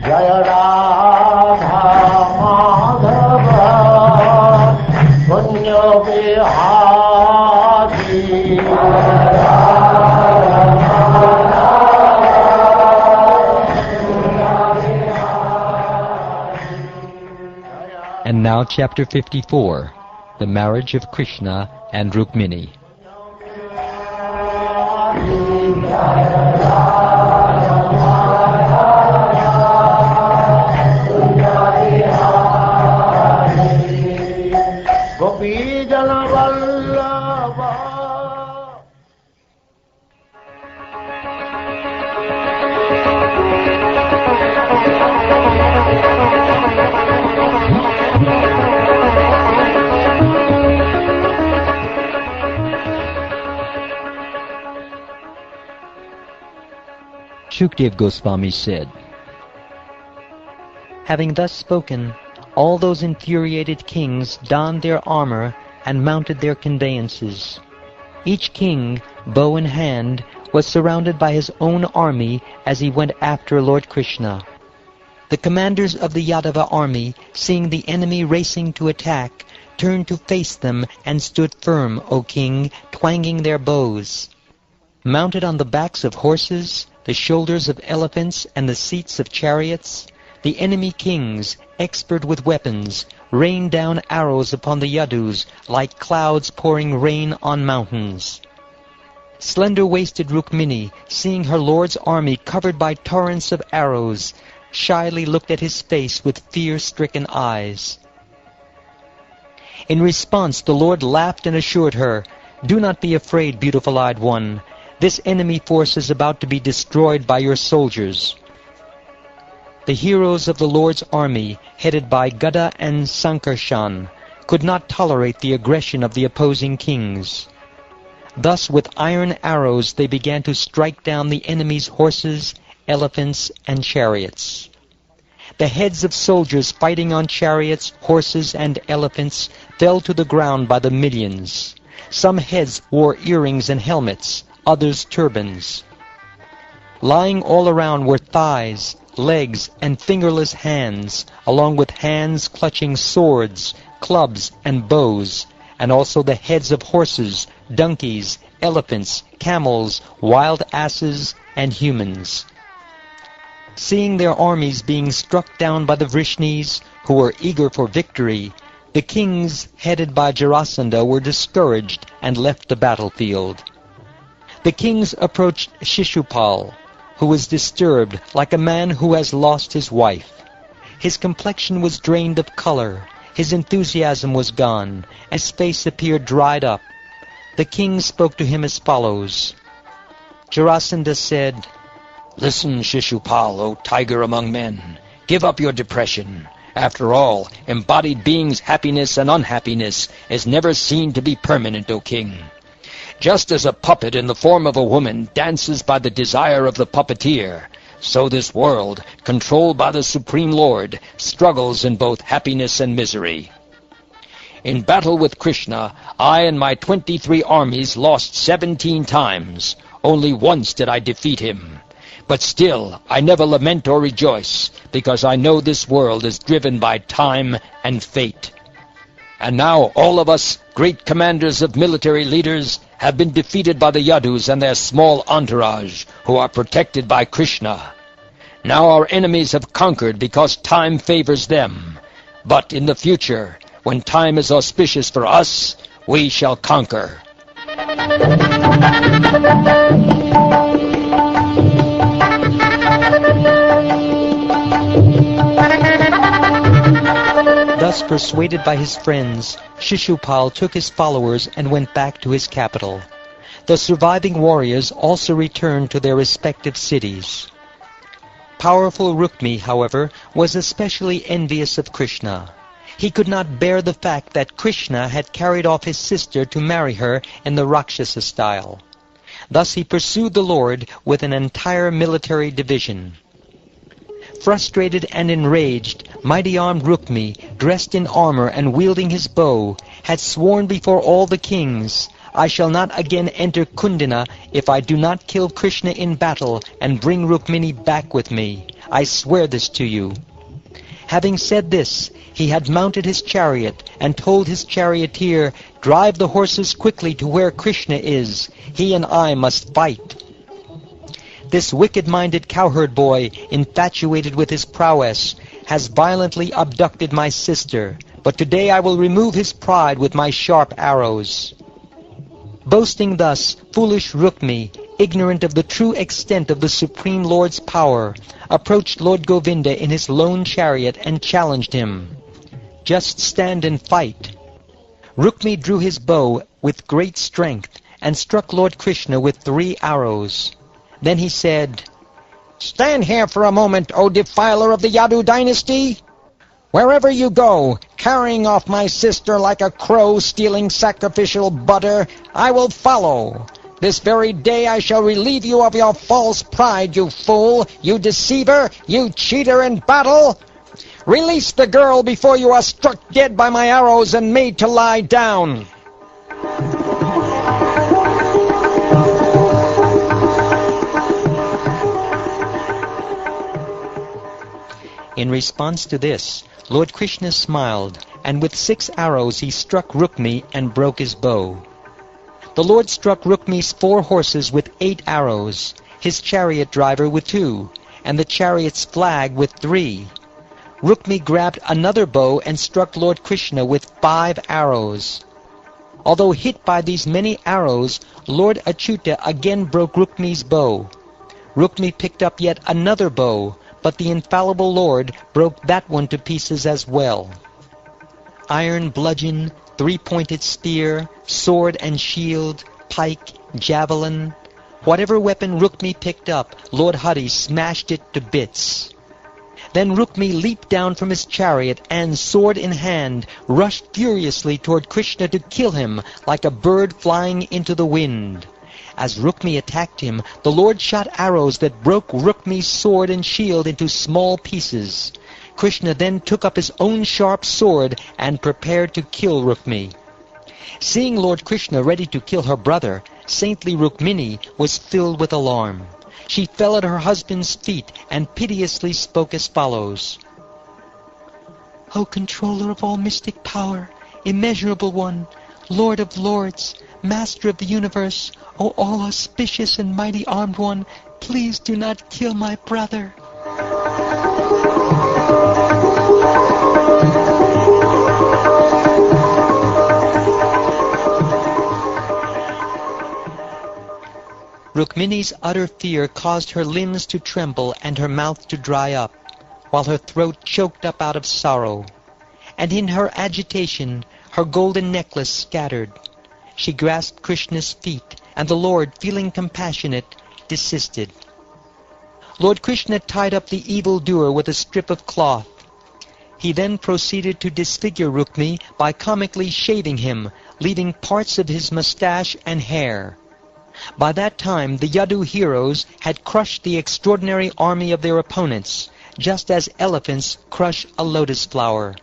Jaya Radha Madhava Punya Vihari. And now chapter 54, the marriage of Krishna and Rukmini. Shukdev Goswami said, having thus spoken, all those infuriated kings donned their armor and mounted their conveyances. Each king, bow in hand, was surrounded by his own army as he went after Lord Krishna. The commanders of the Yadava army, seeing the enemy racing to attack, turned to face them and stood firm, O king, twanging their bows. Mounted on the backs of horses, the shoulders of elephants, and the seats of chariots, the enemy kings, expert with weapons, rained down arrows upon the Yadus like clouds pouring rain on mountains. Slender-waisted Rukmini, seeing her lord's army covered by torrents of arrows, shyly looked at his face with fear-stricken eyes. In response, the Lord laughed and assured her, "Do not be afraid, beautiful-eyed one. This enemy force is about to be destroyed by your soldiers." The heroes of the Lord's army, headed by Gada and Sankarshan, could not tolerate the aggression of the opposing kings. Thus with iron arrows they began to strike down the enemy's horses, elephants, and chariots. The heads of soldiers fighting on chariots, horses, and elephants fell to the ground by the millions. Some heads wore earrings and helmets, others turbans. Lying all around were thighs, legs, and fingerless hands, along with hands clutching swords, clubs, and bows, and also the heads of horses, donkeys, elephants, camels, wild asses, and humans. Seeing their armies being struck down by the Vrishnis, who were eager for victory, the kings, headed by Jarasandha, were discouraged and left the battlefield. The kings approached Shishupal, who was disturbed like a man who has lost his wife. His complexion was drained of color, his enthusiasm was gone, his face appeared dried up. The king spoke to him as follows. Jarasandha said, "Listen, Shishupal, O tiger among men, give up your depression. After all, embodied beings' happiness and unhappiness is never seen to be permanent, O king. Just as a puppet in the form of a woman dances by the desire of the puppeteer, so this world, controlled by the Supreme Lord, struggles in both happiness and misery. In battle with Krishna, I and my 23 armies lost 17 times. Only once did I defeat him. But still, I never lament or rejoice, because I know this world is driven by time and fate. And now all of us, great commanders of military leaders, have been defeated by the Yadus and their small entourage, who are protected by Krishna. Now our enemies have conquered because time favors them. But in the future, when time is auspicious for us, we shall conquer." Thus persuaded by his friends, Shishupal took his followers and went back to his capital. The surviving warriors also returned to their respective cities. Powerful Rukmi, however, was especially envious of Krishna. He could not bear the fact that Krishna had carried off his sister to marry her in the Rakshasa style. Thus he pursued the Lord with an entire military division. Frustrated and enraged, mighty-armed Rukmi, dressed in armor and wielding his bow, had sworn before all the kings, "I shall not again enter Kundina if I do not kill Krishna in battle and bring Rukmini back with me. I swear this to you." Having said this, he had mounted his chariot and told his charioteer, "Drive the horses quickly to where Krishna is. He and I must fight." This wicked-minded cowherd boy, infatuated with his prowess, has violently abducted my sister, but today I will remove his pride with my sharp arrows. Boasting thus, foolish Rukmi, ignorant of the true extent of the Supreme Lord's power, approached Lord Govinda in his lone chariot and challenged him. "Just stand and fight." Rukmi drew his bow with great strength and struck Lord Krishna with 3 arrows. Then he said, "Stand here for a moment, O defiler of the Yadu dynasty! Wherever you go, carrying off my sister like a crow stealing sacrificial butter, I will follow. This very day I shall relieve you of your false pride, you fool, you deceiver, you cheater in battle. Release the girl before you are struck dead by my arrows and made to lie down." In response to this, Lord Krishna smiled, and with 6 arrows he struck Rukmi and broke his bow. The Lord struck Rukmi's 4 horses with 8 arrows, his chariot driver with 2, and the chariot's flag with 3. Rukmi grabbed another bow and struck Lord Krishna with 5 arrows. Although hit by these many arrows, Lord Achyuta again broke Rukmi's bow. Rukmi picked up yet another bow, but the infallible Lord broke that one to pieces as well. Iron bludgeon, 3-pointed spear, sword and shield, pike, javelin, whatever weapon Rukmi picked up, Lord Hari smashed it to bits. Then Rukmi leaped down from his chariot and, sword in hand, rushed furiously toward Krishna to kill him like a bird flying into the wind. As Rukmi attacked him, the Lord shot arrows that broke Rukmi's sword and shield into small pieces. Krishna then took up his own sharp sword and prepared to kill Rukmi. Seeing Lord Krishna ready to kill her brother, saintly Rukmini was filled with alarm. She fell at her husband's feet and piteously spoke as follows. "O controller of all mystic power, immeasurable one, Lord of lords, master of the universe, O all-auspicious and mighty armed one, please do not kill my brother." Rukmini's utter fear caused her limbs to tremble and her mouth to dry up, while her throat choked up out of sorrow. And in her agitation, her golden necklace scattered. She grasped Krishna's feet, and the Lord, feeling compassionate, desisted. Lord Krishna tied up the evildoer with a strip of cloth. He then proceeded to disfigure Rukmi by comically shaving him, leaving parts of his mustache and hair. By that time the Yadu heroes had crushed the extraordinary army of their opponents, just as elephants crush a lotus flower.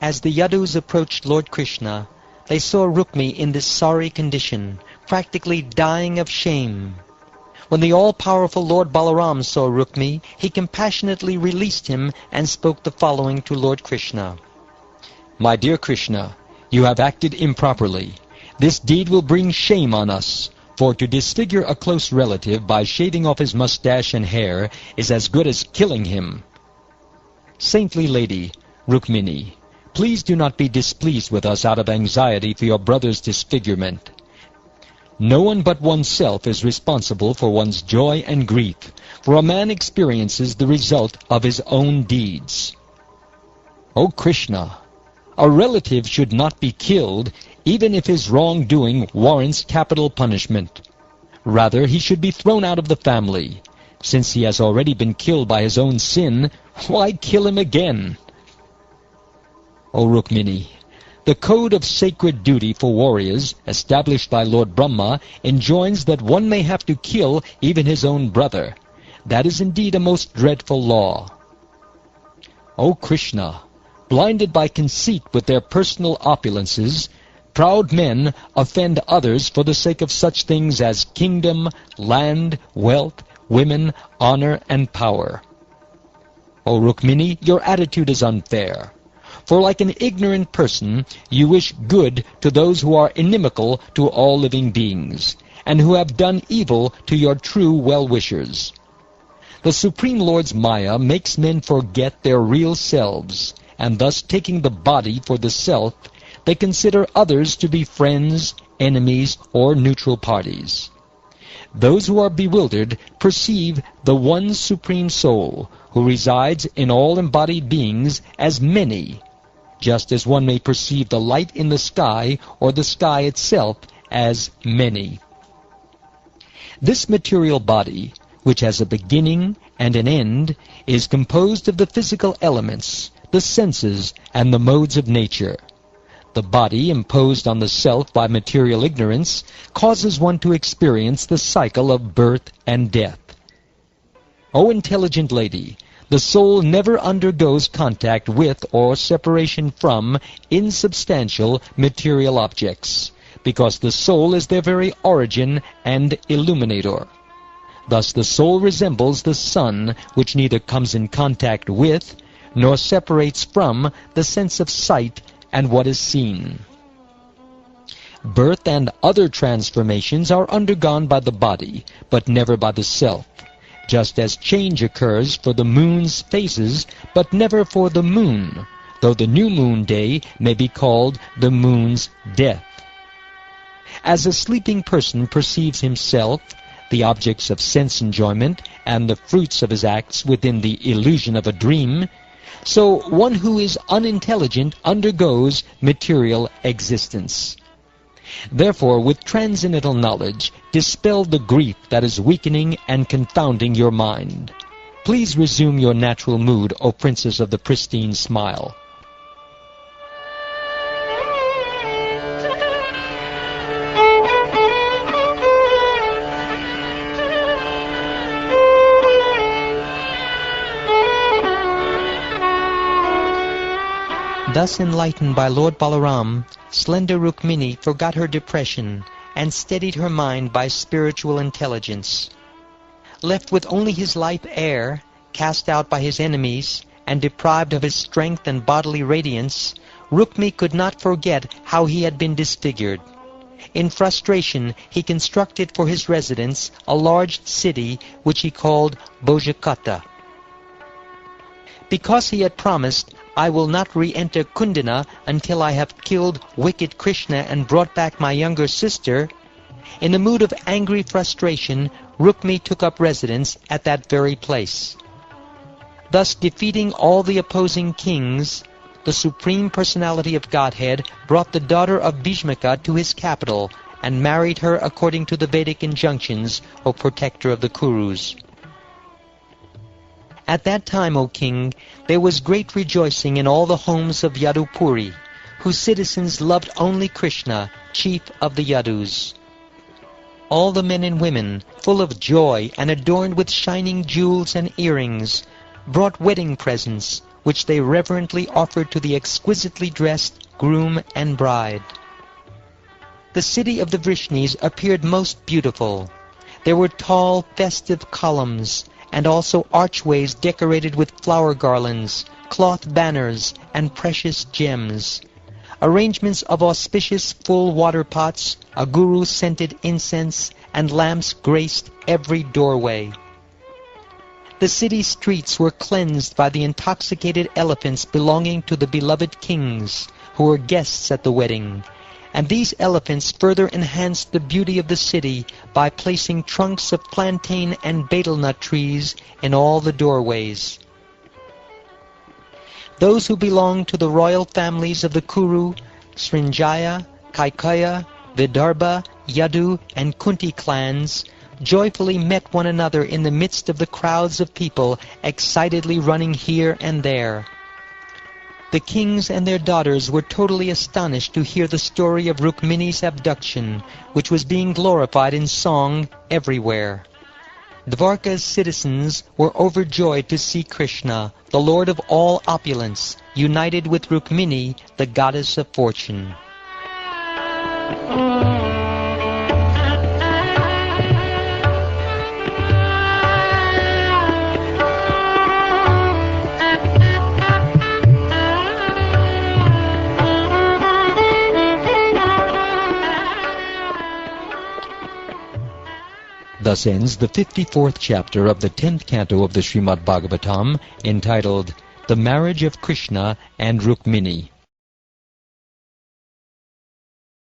As the Yadus approached Lord Krishna, they saw Rukmi in this sorry condition, practically dying of shame. When the all-powerful Lord Balaram saw Rukmi, he compassionately released him and spoke the following to Lord Krishna. "My dear Krishna, you have acted improperly. This deed will bring shame on us, for to disfigure a close relative by shaving off his mustache and hair is as good as killing him. Saintly lady, Rukmini, please do not be displeased with us out of anxiety for your brother's disfigurement. No one but oneself is responsible for one's joy and grief, for a man experiences the result of his own deeds. O Krishna, a relative should not be killed even if his wrongdoing warrants capital punishment. Rather, he should be thrown out of the family. Since he has already been killed by his own sin, why kill him again? O Rukmini, the code of sacred duty for warriors, established by Lord Brahma, enjoins that one may have to kill even his own brother. That is indeed a most dreadful law. O Krishna, blinded by conceit with their personal opulences, proud men offend others for the sake of such things as kingdom, land, wealth, women, honor, and power. O Rukmini, your attitude is unfair. For like an ignorant person, you wish good to those who are inimical to all living beings, and who have done evil to your true well-wishers. The Supreme Lord's Maya makes men forget their real selves, and thus taking the body for the self, they consider others to be friends, enemies, or neutral parties. Those who are bewildered perceive the one Supreme Soul, who resides in all embodied beings, as many, just as one may perceive the light in the sky or the sky itself as many. This material body, which has a beginning and an end, is composed of the physical elements, the senses, and the modes of nature. The body, imposed on the self by material ignorance, causes one to experience the cycle of birth and death. O intelligent lady, the soul never undergoes contact with or separation from insubstantial material objects, because the soul is their very origin and illuminator. Thus the soul resembles the sun, which neither comes in contact with nor separates from the sense of sight and what is seen. Birth and other transformations are undergone by the body, but never by the self, just as change occurs for the moon's phases, but never for the moon, though the new moon day may be called the moon's death. As a sleeping person perceives himself, the objects of sense enjoyment, and the fruits of his acts within the illusion of a dream, so one who is unintelligent undergoes material existence. Therefore, with transcendental knowledge, dispel the grief that is weakening and confounding your mind. Please resume your natural mood, O Princess of the pristine smile. Thus enlightened by Lord Balaram, slender Rukmini forgot her depression and steadied her mind by spiritual intelligence. Left with only his life air, cast out by his enemies, and deprived of his strength and bodily radiance, Rukmi could not forget how he had been disfigured. In frustration, he constructed for his residence a large city which he called Bhojakata. Because he had promised, "I will not re-enter Kundina until I have killed wicked Krishna and brought back my younger sister," in a mood of angry frustration, Rukmi took up residence at that very place. Thus defeating all the opposing kings, the Supreme Personality of Godhead brought the daughter of Bhishmaka to his capital and married her according to the Vedic injunctions, O protector of the Kurus. At that time, O king, there was great rejoicing in all the homes of Yadupuri, whose citizens loved only Krishna, chief of the Yadus. All the men and women, full of joy and adorned with shining jewels and earrings, brought wedding presents, which they reverently offered to the exquisitely dressed groom and bride. The city of the Vrishnis appeared most beautiful. There were tall, festive columns, and also archways decorated with flower garlands, cloth banners, and precious gems. Arrangements of auspicious full water pots, a guru-scented incense, and lamps graced every doorway. The city streets were cleansed by the intoxicated elephants belonging to the beloved kings, who were guests at the wedding, and these elephants further enhanced the beauty of the city by placing trunks of plantain and betel nut trees in all the doorways. Those who belonged to the royal families of the Kuru, Srinjaya, Kaikaya, Vidarbha, Yadu, and Kunti clans joyfully met one another in the midst of the crowds of people excitedly running here and there. The kings and their daughters were totally astonished to hear the story of Rukmini's abduction, which was being glorified in song everywhere. Dvarka's citizens were overjoyed to see Krishna, the Lord of all opulence, united with Rukmini, the goddess of fortune. Thus ends the 54th chapter of the 10th canto of the Srimad Bhagavatam, entitled The Marriage of Krishna and Rukmini.